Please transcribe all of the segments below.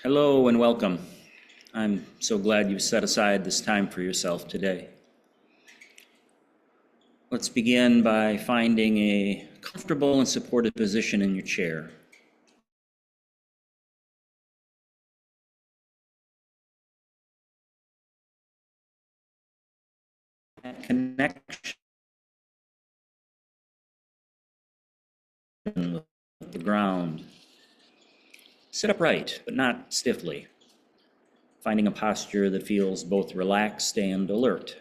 Hello and welcome. I'm so glad you've set aside this time for yourself today. Let's begin by finding a comfortable and supported position in your chair. Connection with the ground. Sit upright, but not stiffly, finding a posture that feels both relaxed and alert.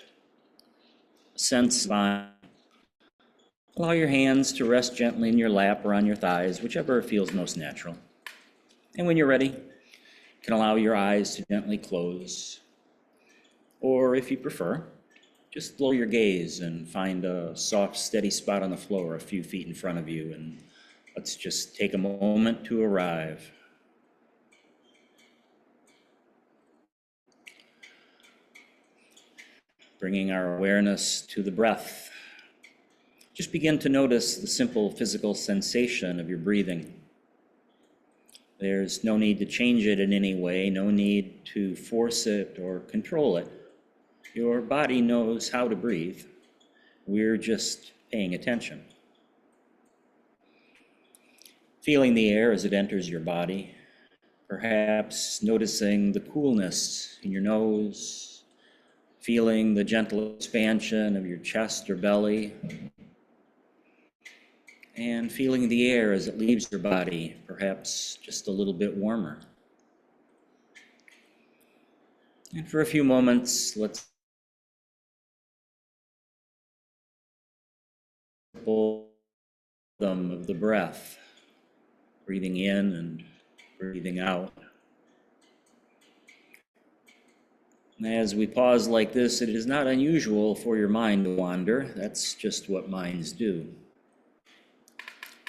A sense of allow your hands to rest gently in your lap or on your thighs, whichever feels most natural. And when you're ready, you can allow your eyes to gently close. Or if you prefer, just lower your gaze and find a soft, steady spot on the floor a few feet in front of you. And let's just take a moment to arrive. Bringing our awareness to the breath. Just begin to notice the simple physical sensation of your breathing. There's no need to change it in any way, no need to force it or control it. Your body knows how to breathe. We're just paying attention. Feeling the air as it enters your body, perhaps noticing the coolness in your nose, feeling the gentle expansion of your chest or belly, and feeling the air as it leaves your body, perhaps just a little bit warmer. And for a few moments, let's rhythm of the breath, breathing in and breathing out. As we pause like this, it is not unusual for your mind to wander. That's just what minds do.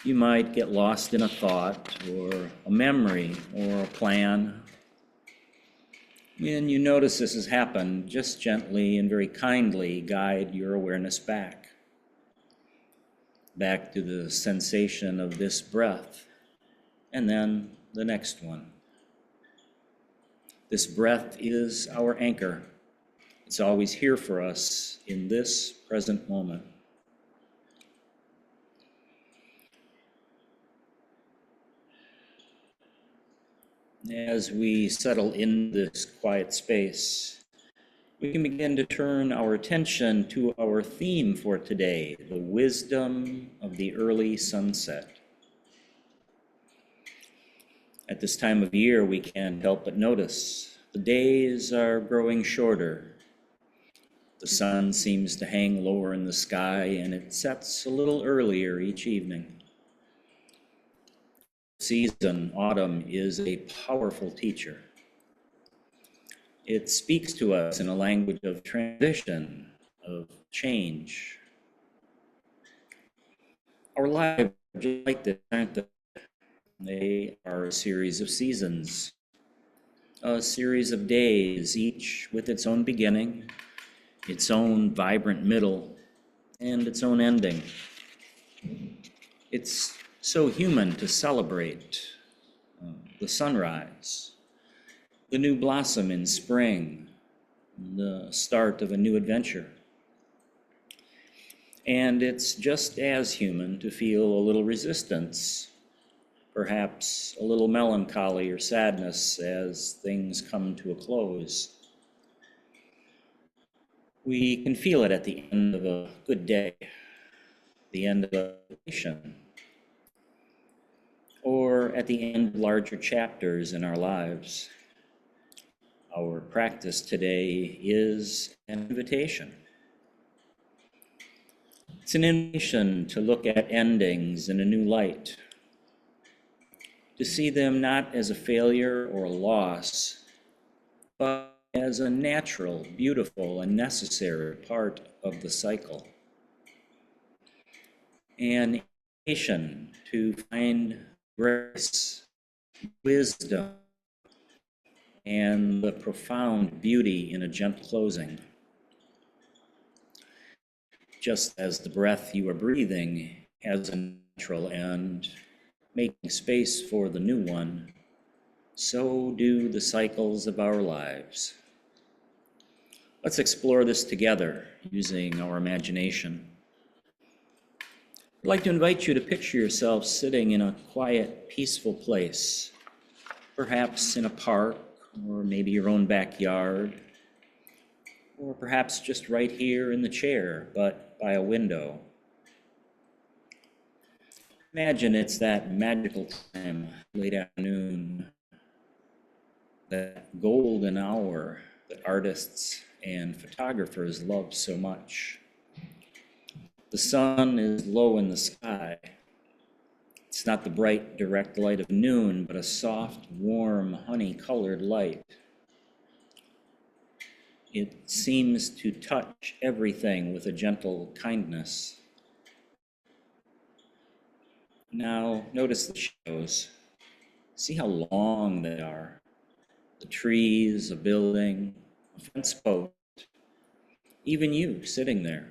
You might get lost in a thought or a memory or a plan. When you notice this has happened, just gently and very kindly guide your awareness back to the sensation of this breath, and then the next one. This breath is our anchor. It's always here for us in this present moment. As we settle in this quiet space, we can begin to turn our attention to our theme for today, the wisdom of the early sunset. At this time of year, we can't help but notice the days are growing shorter. The sun seems to hang lower in the sky, and it sets a little earlier each evening. Season, autumn, is a powerful teacher. It speaks to us in a language of transition, of change. Our lives are just like this, aren't they? They are a series of seasons, a series of days, each with its own beginning, its own vibrant middle, and its own ending. It's so human to celebrate the sunrise, the new blossom in spring, the start of a new adventure. And it's just as human to feel a little resistance, perhaps a little melancholy or sadness as things come to a close. We can feel it at the end of a good day, the end of a vacation, or at the end of larger chapters in our lives. Our practice today is an invitation. It's an invitation to look at endings in a new light, to see them not as a failure or a loss, but as a natural, beautiful, and necessary part of the cycle. An invitation to find grace, wisdom, and the profound beauty in a gentle closing. Just as the breath you are breathing has a natural end, making space for the new one, so do the cycles of our lives. Let's explore this together using our imagination. I'd like to invite you to picture yourself sitting in a quiet, peaceful place, perhaps in a park, or maybe your own backyard, or perhaps just right here in the chair, but by a window. Imagine it's that magical time, late afternoon, that golden hour that artists and photographers love so much. The sun is low in the sky. It's not the bright, direct light of noon, but a soft, warm, honey-colored light. It seems to touch everything with a gentle kindness. Now, notice the shadows. See how long they are. The trees, a building, a fence post, even you sitting there.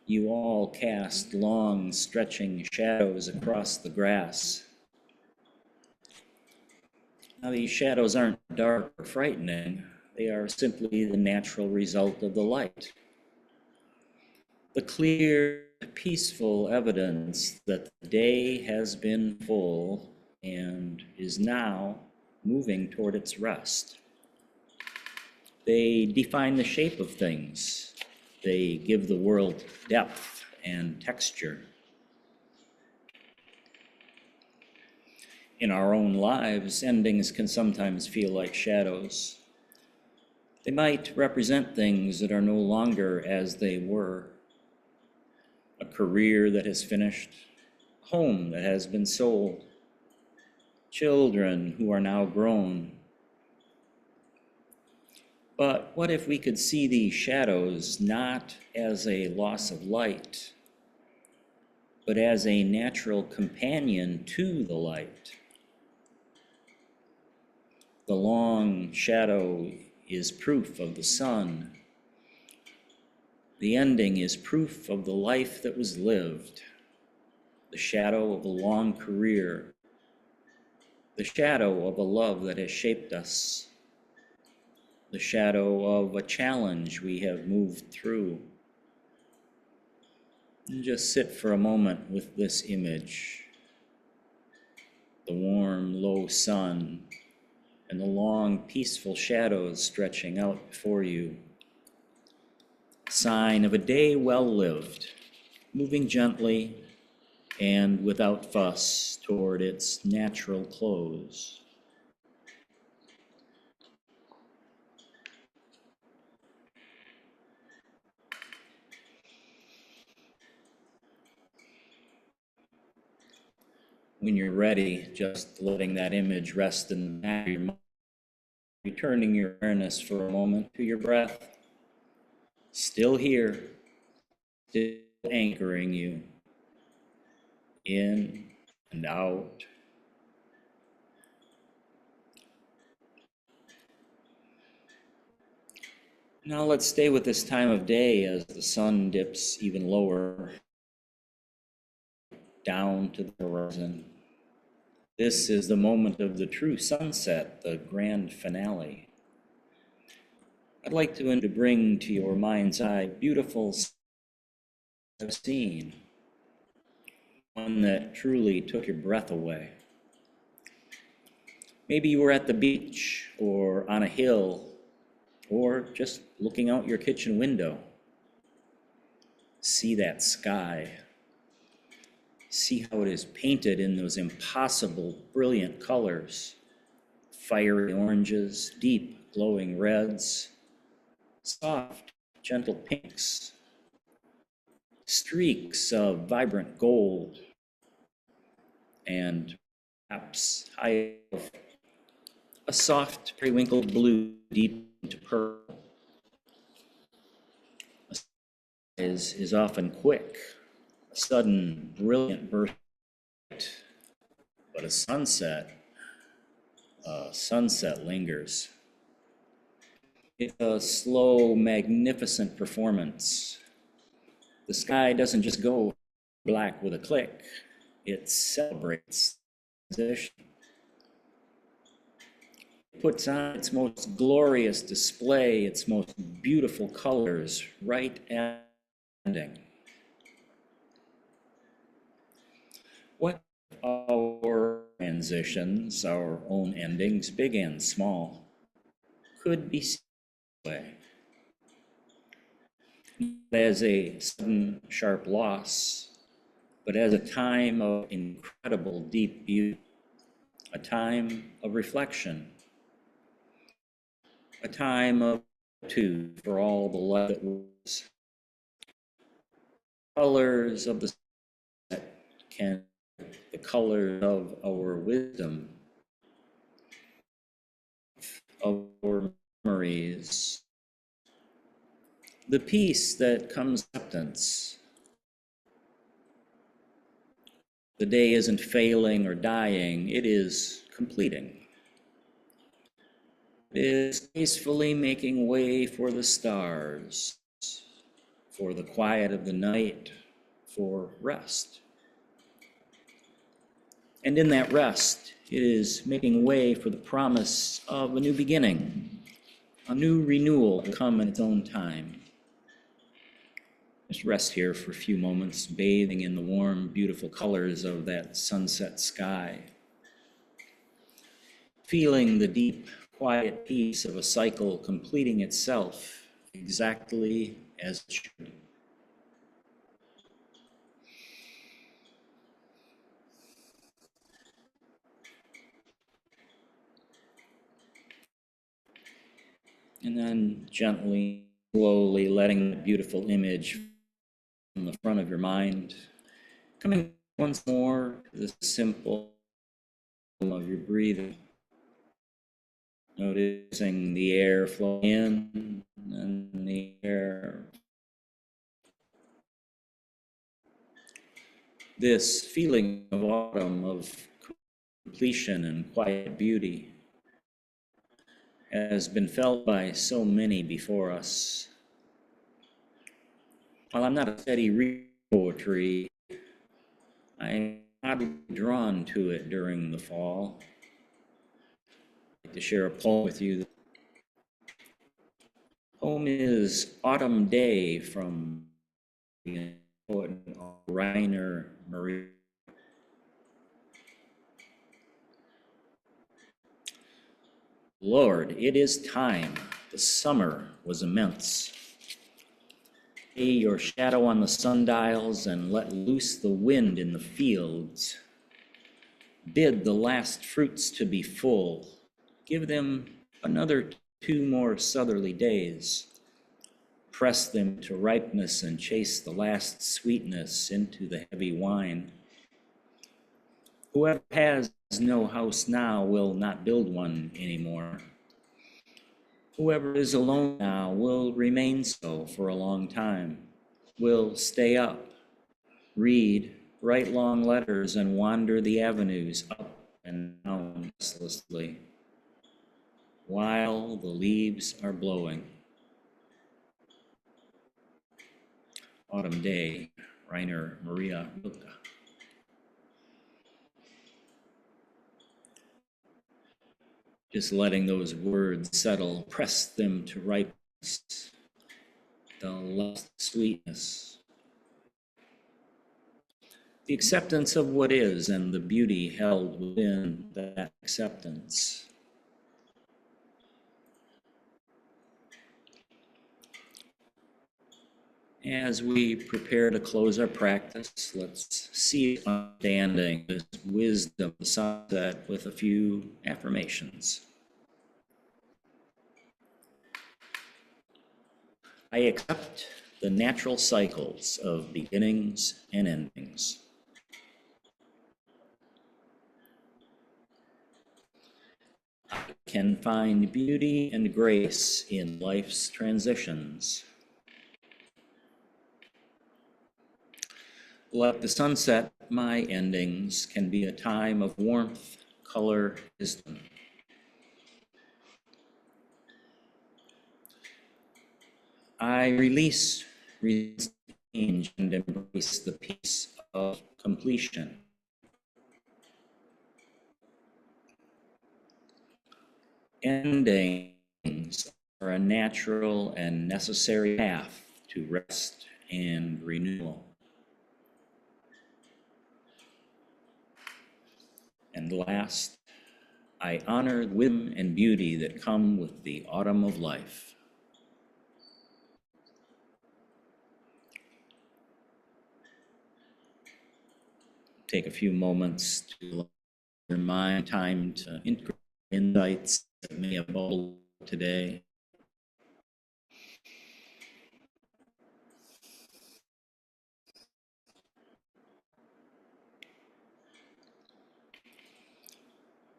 You all cast long, stretching shadows across the grass. Now, these shadows aren't dark or frightening. They are simply the natural result of the light. The clear, peaceful evidence that the day has been full and is now moving toward its rest. They define the shape of things. They give the world depth and texture. In our own lives, endings can sometimes feel like shadows. They might represent things that are no longer as they were. A career that has finished, a home that has been sold, children who are now grown. But what if we could see these shadows not as a loss of light, but as a natural companion to the light? The long shadow is proof of the sun. The ending is proof of the life that was lived, the shadow of a long career, the shadow of a love that has shaped us, the shadow of a challenge we have moved through. And just sit for a moment with this image, the warm, low sun, and the long, peaceful shadows stretching out before you. Sign of a day well lived, moving gently and without fuss toward its natural close. When you're ready, just letting that image rest in the back of your mind, returning your awareness for a moment to your breath, still here, still anchoring you in and out. Now let's stay with this time of day as the sun dips even lower down to the horizon. This is the moment of the true sunset, the grand finale. I'd like to bring to your mind's eye beautiful scene, one that truly took your breath away. Maybe you were at the beach or on a hill or just looking out your kitchen window. See that sky. See how it is painted in those impossible, brilliant colors. Fiery oranges, deep, glowing reds, soft, gentle pinks, streaks of vibrant gold, and perhaps a soft periwinkle blue deep into purple. Is often quick, a sudden, brilliant burst, but a sunset lingers. It's a slow, magnificent performance. The sky doesn't just go black with a click. It celebrates transition. puts on its most glorious display, its most beautiful colors right at the ending. What our transitions, our own endings, big and small, could be seen this way? Not as a sudden, sharp loss, but as a time of incredible deep beauty, a time of reflection, a time of gratitude for all the life that was. Colors of the sunset can the color of our wisdom, of our memories, the peace that comes acceptance. The day isn't failing or dying, it is completing. It is gracefully making way for the stars, for the quiet of the night, for rest. And in that rest, it is making way for the promise of a new beginning, a new renewal to come in its own time. Just rest here for a few moments, bathing in the warm, beautiful colors of that sunset sky, feeling the deep, quiet peace of a cycle completing itself exactly as it should. And then gently, slowly letting the beautiful image from the front of your mind, coming once more to the simple of your breathing, noticing the air flowing in and the air. This feeling of autumn, of completion and quiet beauty, has been felt by so many before us. While I'm not a steady reader of poetry, I'm oddly drawn to it during the fall. I'd like to share a poem with you. The poem is Autumn Day from the poet Rainer Maria. Lord, it is time. The summer was immense. Lay your shadow on the sundials and let loose the wind in the fields. Bid the last fruits to be full. Give them another 2 more southerly days. Press them to ripeness and chase the last sweetness into the heavy wine. Whoever has no house now will not build one anymore. Whoever is alone now will remain so for a long time, will stay up, read, write long letters, and wander the avenues up and down restlessly, while the leaves are blowing. Autumn Day, Rainer Maria Rilke. Just letting those words settle, press them to ripeness, the last sweetness, the acceptance of what is and the beauty held within that acceptance. As we prepare to close our practice, let's see understanding this wisdom of the sunset with a few affirmations. I accept the natural cycles of beginnings and endings. I can find beauty and grace in life's transitions. Like the sunset, my endings can be a time of warmth, color, wisdom. I release change and embrace the peace of completion. Endings are a natural and necessary path to rest and renewal. And last, I honor the wisdom and beauty that come with the autumn of life. Take a few moments to allow your mind time to integrate insights that may have bubbled today.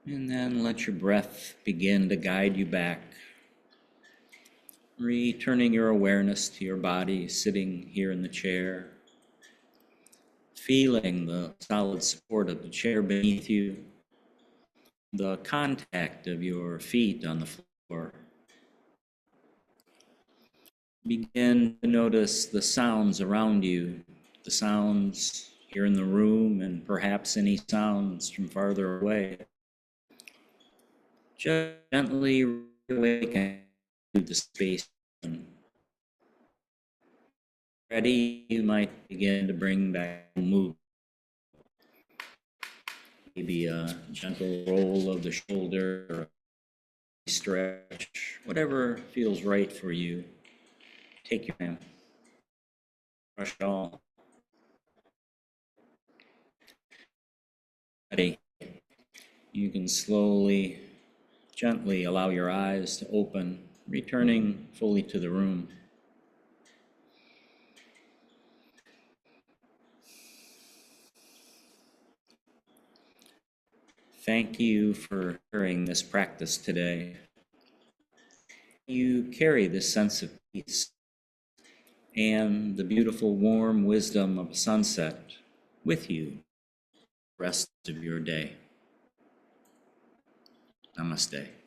And then let your breath begin to guide you back, returning your awareness to your body sitting here in the chair, feeling the solid support of the chair beneath you, the contact of your feet on the floor. Begin to notice the sounds around you, the sounds here in the room, and perhaps any sounds from farther away. Just gently awaken to the space. Ready, you might begin to bring back movement. Maybe a gentle roll of the shoulder or a stretch, whatever feels right for you. Take your time. Brush it all. Ready. You can slowly, gently allow your eyes to open, returning fully to the room. Thank you for sharing this practice today. You carry this sense of peace and the beautiful warm wisdom of a sunset with you the rest of your day. Namaste.